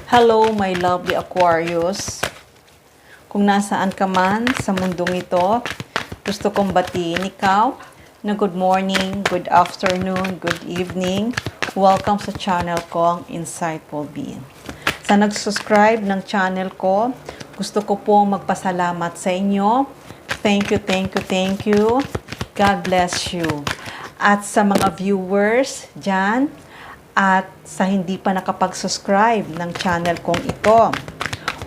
Hello, my lovely Aquarius. Kung nasaan ka man sa mundong ito, gusto kong batiin ikaw na good morning, good afternoon, good evening. Welcome sa channel ko, ang Insightful Being. Sa nag-subscribe ng channel ko, gusto ko pong magpasalamat sa inyo. Thank you, thank you, thank you. God bless you. At sa mga viewers dyan, at sa hindi pa nakapag-subscribe ng channel kong ito,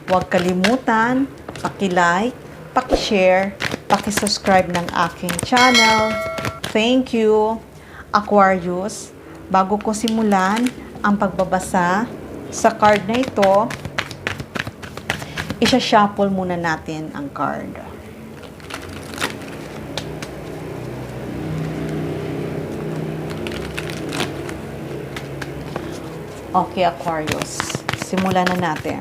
huwag kalimutan, paki-like, paki-share, paki-subscribe ng aking channel. Thank you, Aquarius. Bago ko simulan ang pagbabasa sa card na ito, isa-shuffle muna natin ang card. Okay, Aquarius. Simulan na natin.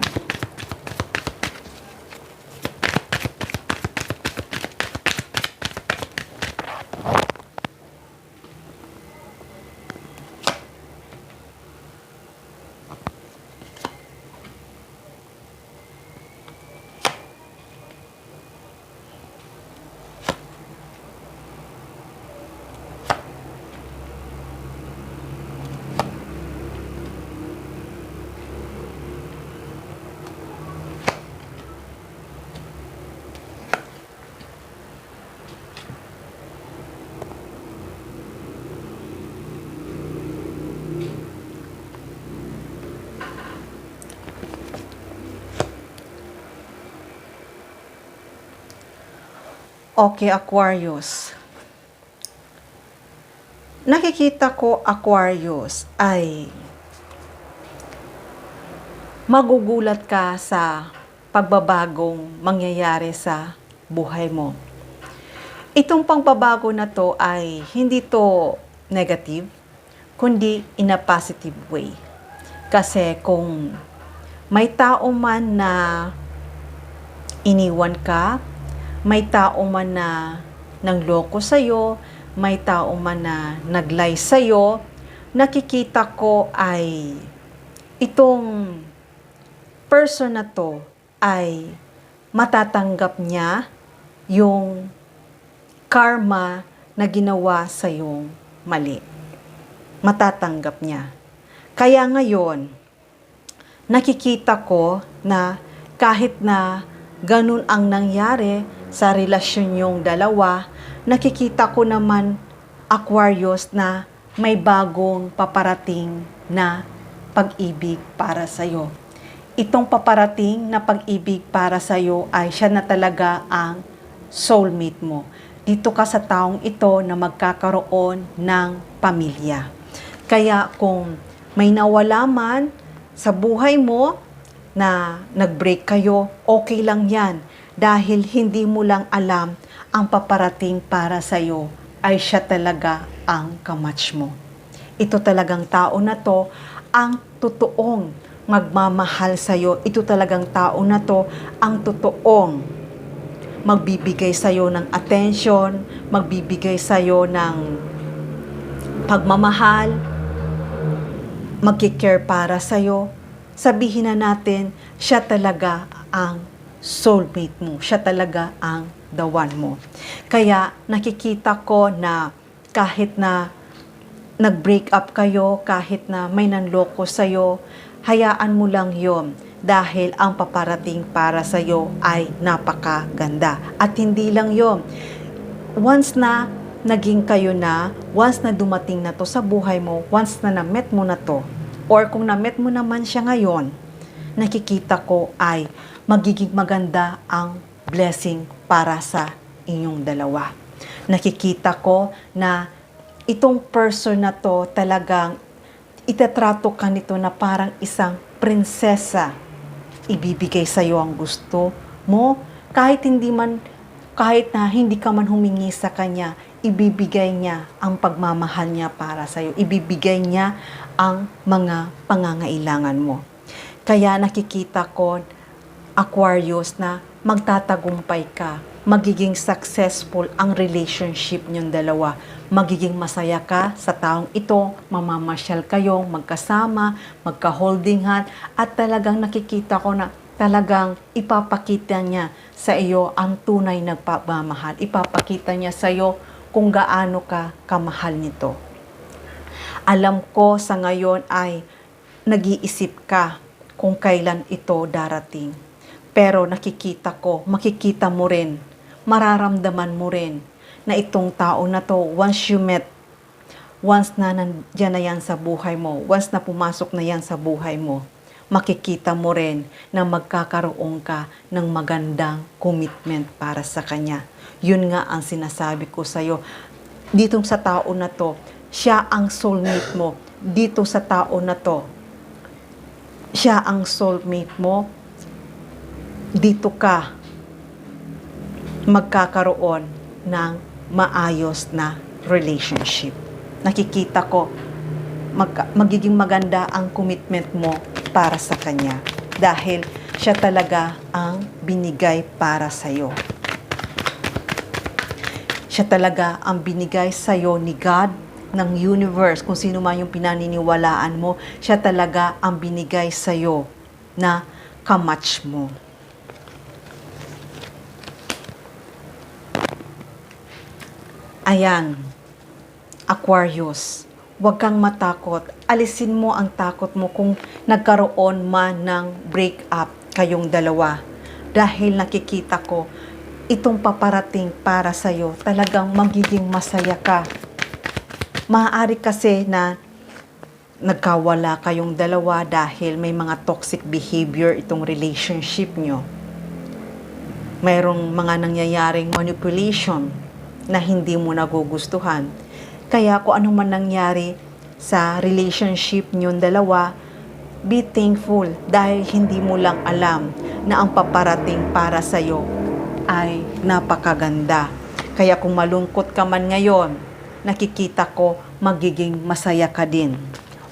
Okay, Aquarius. Nakikita ko, Aquarius, ay magugulat ka sa pagbabagong mangyayari sa buhay mo. Itong pagbabago na to ay hindi to negative, kundi in a positive way. Kasi kung may tao man na iniwan ka, may tao man na nangloko sa'yo, may tao man na nag-lie sa'yo, nakikita ko ay itong person na to ay matatanggap niya yung karma na ginawa sa'yong mali. Matatanggap niya. Kaya ngayon, nakikita ko na kahit na ganun ang nangyari sa relasyon yung dalawa, nakikita ko naman, Aquarius, na may bagong paparating na pag-ibig para sa'yo. Itong paparating na pag-ibig para sa'yo ay siya na talaga ang soulmate mo. Dito ka sa taong ito na magkakaroon ng pamilya. Kaya kung may nawala man sa buhay mo na nag-break kayo, okay lang yan. Dahil hindi mo lang alam ang paparating para sa'yo ay siya talaga ang kamatch mo. Ito talagang tao na to ang totoong magmamahal sa'yo. Ito talagang tao na to ang totoong magbibigay sa'yo ng attention, magbibigay sa'yo ng pagmamahal, magkikare para sa'yo. Sabihin na natin, siya talaga ang soulmate mo. Siya talaga ang the one mo. Kaya nakikita ko na kahit na nag-break up kayo, kahit na may nanloko sa'yo, hayaan mo lang yon dahil ang paparating para sa'yo ay napakaganda. At hindi lang yon. Once na naging kayo na, once na dumating na to sa buhay mo, once na na-met mo na to, or kung na-met mo naman siya ngayon, nakikita ko ay magiging maganda ang blessing para sa inyong dalawa. Nakikita ko na itong person na to talagang itatrato ka nito na parang isang prinsesa. Ibibigay sa iyo ang gusto mo kahit na hindi ka man humingi sa kanya, ibibigay niya ang pagmamahal niya para sa iyo. Ibibigay niya ang mga pangangailangan mo. Kaya nakikita ko, Aquarius, na magtatagumpay ka magiging successful ang relationship niyong dalawa. Magiging masaya ka sa taong ito, mamamasyal kayong magkasama, magka-holding hand, at talagang nakikita ko na talagang ipapakita niya sa iyo ang tunay na pagmamahal. Ipapakita niya sa iyo kung gaano ka kamahal nito. Alam ko sa ngayon ay nag-iisip ka kung kailan ito darating. Pero nakikita ko, makikita mo rin, mararamdaman mo rin na itong tao na to, once you met, once na nandiyan na yan sa buhay mo, once na pumasok na yan sa buhay mo, makikita mo rin na magkakaroon ka ng magandang commitment para sa kanya. Yun nga ang sinasabi ko sa'yo. Dito sa tao na to, siya ang soulmate mo. Dito sa tao na to, siya ang soulmate mo. Dito ka magkakaroon ng maayos na relationship. Nakikita ko, magiging maganda ang commitment mo para sa kanya dahil siya talaga ang binigay para sa'yo. Siya talaga ang binigay sa'yo ni God, ng universe, kung sino man yung pinaniniwalaan mo, siya talaga ang binigay sa'yo na kamatch mo. Ayan, Aquarius, huwag kang matakot. Alisin mo ang takot mo kung nagkaroon man ng break up kayong dalawa. Dahil nakikita ko, itong paparating para sa'yo, talagang magiging masaya ka. Maaari kasi na nagkawala kayong dalawa dahil may mga toxic behavior itong relationship nyo. Mayroong mga nangyayaring manipulation na hindi mo nagugustuhan. Kaya kung ano man nangyari sa relationship niyong dalawa, be thankful dahil hindi mo lang alam na ang paparating para sa'yo ay napakaganda. Kaya kung malungkot ka man ngayon, nakikita ko magiging masaya ka din.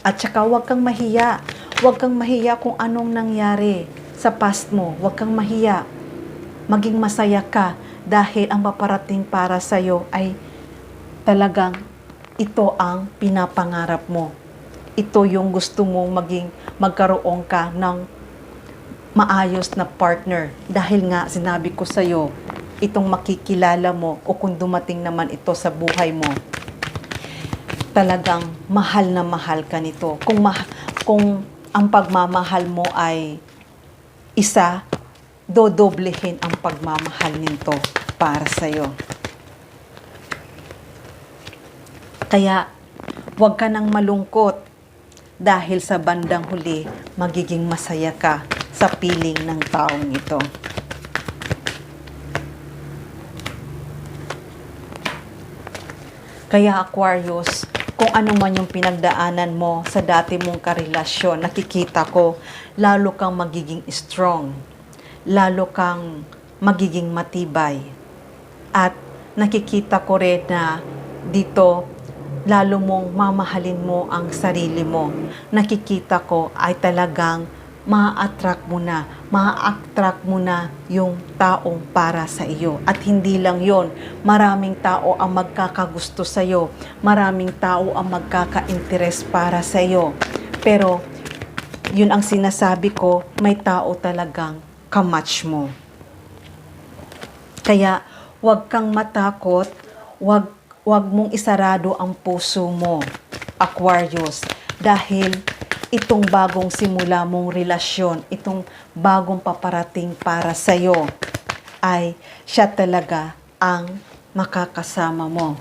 At saka huwag kang mahiya. Huwag kang mahiya kung anong nangyari sa past mo. Huwag kang mahiya. Maging masaya ka dahil ang paparating para sa'yo ay talagang ito ang pinapangarap mo. Ito yung gusto mong magkaroon ka ng maayos na partner. Dahil nga sinabi ko sa'yo, itong makikilala mo o kung dumating naman ito sa buhay mo, talagang mahal na mahal ka nito. Kung ang pagmamahal mo ay isa, dodoblehin ang pagmamahal nito para sa'yo. Kaya, huwag ka nang malungkot dahil sa bandang huli, magiging masaya ka sa piling ng taong ito. Kaya Aquarius, kung ano man yung pinagdaanan mo sa dati mong karelasyon, nakikita ko, lalo kang magiging strong. Lalo kang magiging matibay. At nakikita ko rin na dito, lalo mong mamahalin mo ang sarili mo. Nakikita ko ay talagang ma-attract mo na yung taong para sa iyo. At hindi lang yon, maraming tao ang magkakagusto sa iyo. Maraming tao ang magkaka-interest para sa iyo. Pero, yun ang sinasabi ko, may tao talagang kamatch mo. Kaya, huwag kang matakot, huwag mong isarado ang puso mo, Aquarius, dahil itong bagong simula mong relasyon, itong bagong paparating para sa'yo, ay siya talaga ang makakasama mo.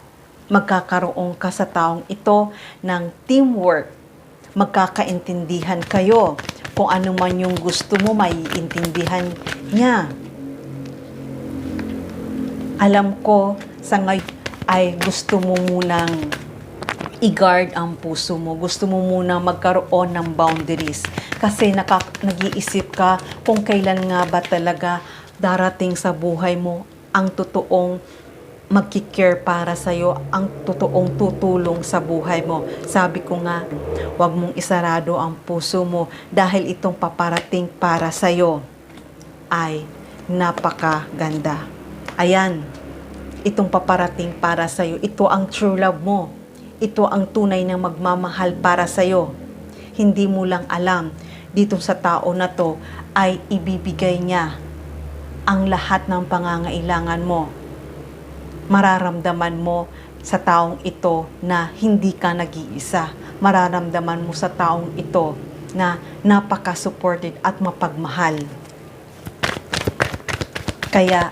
Magkakaroon ka sa taong ito ng teamwork. Magkakaintindihan kayo. Kung ano man yung gusto mo, maiintindihan niya. Alam ko, sa ngayon ay gusto mo munang i-guard ang puso mo. Gusto mo munang magkaroon ng boundaries. Kasi nag-iisip ka kung kailan nga ba talaga darating sa buhay mo ang totoong magki-care para sa'yo, ang totoong tutulong sa buhay mo. Sabi ko nga, huwag mong isarado ang puso mo dahil itong paparating para sa'yo ay napakaganda. Ayan, itong paparating para sa'yo. Ito ang true love mo. Ito ang tunay na magmamahal para sa'yo. Hindi mo lang alam, dito sa tao na to ay ibibigay niya ang lahat ng pangangailangan mo. Mararamdaman mo sa taong ito na hindi ka nag-iisa. Mararamdaman mo sa taong ito na napaka-supported at mapagmahal. Kaya,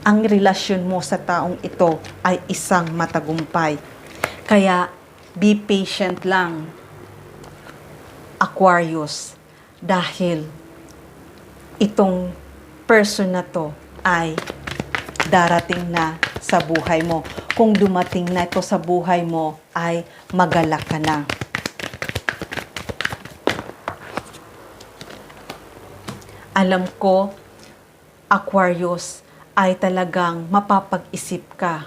ang relasyon mo sa taong ito ay isang matagumpay. Kaya, be patient lang, Aquarius, dahil itong person na to ay darating na sa buhay mo. Kung dumating na ito sa buhay mo, ay magalak ka na. Alam ko, Aquarius, ay talagang mapapag-isip ka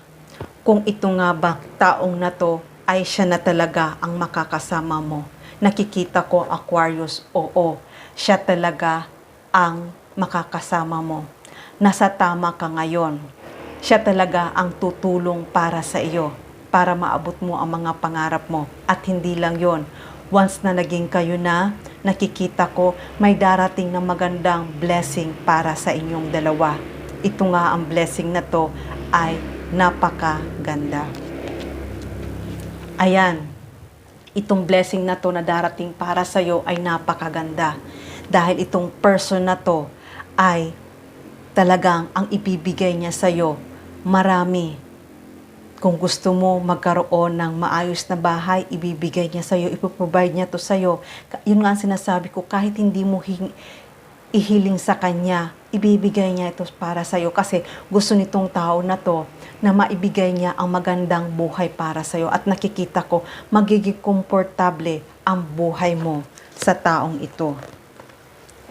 kung ito nga ba taong na to ay siya na talaga ang makakasama mo. Nakikita ko, Aquarius, oo, siya talaga ang makakasama mo. Nasa tama ka ngayon. Siya talaga ang tutulong para sa iyo, para maabot mo ang mga pangarap mo. At hindi lang yon. Once na naging kayo na, nakikita ko may darating na magandang blessing para sa inyong dalawa. Ito nga ang blessing na to ay napakaganda. Ayan, itong blessing na to na darating para sa iyo ay napakaganda. Dahil itong person na to ay talagang ang ibibigay niya sa iyo marami. Kung gusto mo magkaroon ng maayos na bahay, ibibigay niya sa iyo, ipoprovide niya to sa iyo. Yun nga ang sinasabi ko, kahit hindi mo ihiling sa kanya, ibibigay niya ito para sa iyo kasi gusto nitong tao na to na maibigay niya ang magandang buhay para sa iyo. At nakikita ko, magiging komportable ang buhay mo sa taong ito.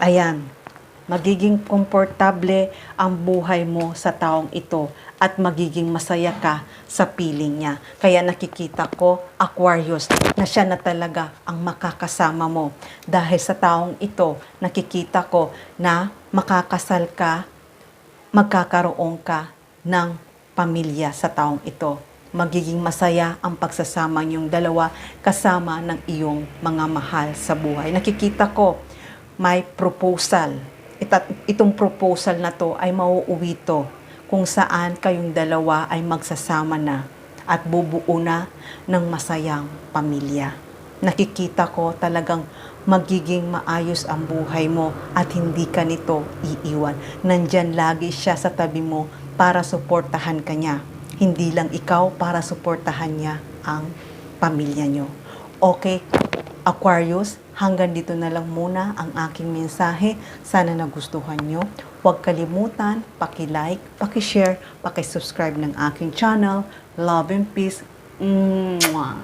Ayan, magiging komportable ang buhay mo sa taong ito at magiging masaya ka sa piling niya. Kaya nakikita ko, Aquarius, na siya na talaga ang makakasama mo. Dahil sa taong ito, nakikita ko na makakasal ka, magkakaroon ka ng pamilya sa taong ito. Magiging masaya ang pagsasama niyong dalawa kasama ng iyong mga mahal sa buhay. Nakikita ko, may proposal. Itong proposal na to ay mauuwi to kung saan kayong dalawa ay magsasama na at bubuo na ng masayang pamilya. Nakikita ko talagang magiging maayos ang buhay mo at hindi ka nito iiwan. Nandyan lagi siya sa tabi mo para suportahan ka niya. Hindi lang ikaw, para suportahan niya ang pamilya niyo. Okay, Aquarius, hanggang dito na lang muna ang aking mensahe. Sana nagustuhan nyo. Huwag kalimutan, paki-like, paki-share, paki-subscribe ng aking channel. Love and peace. Mwah!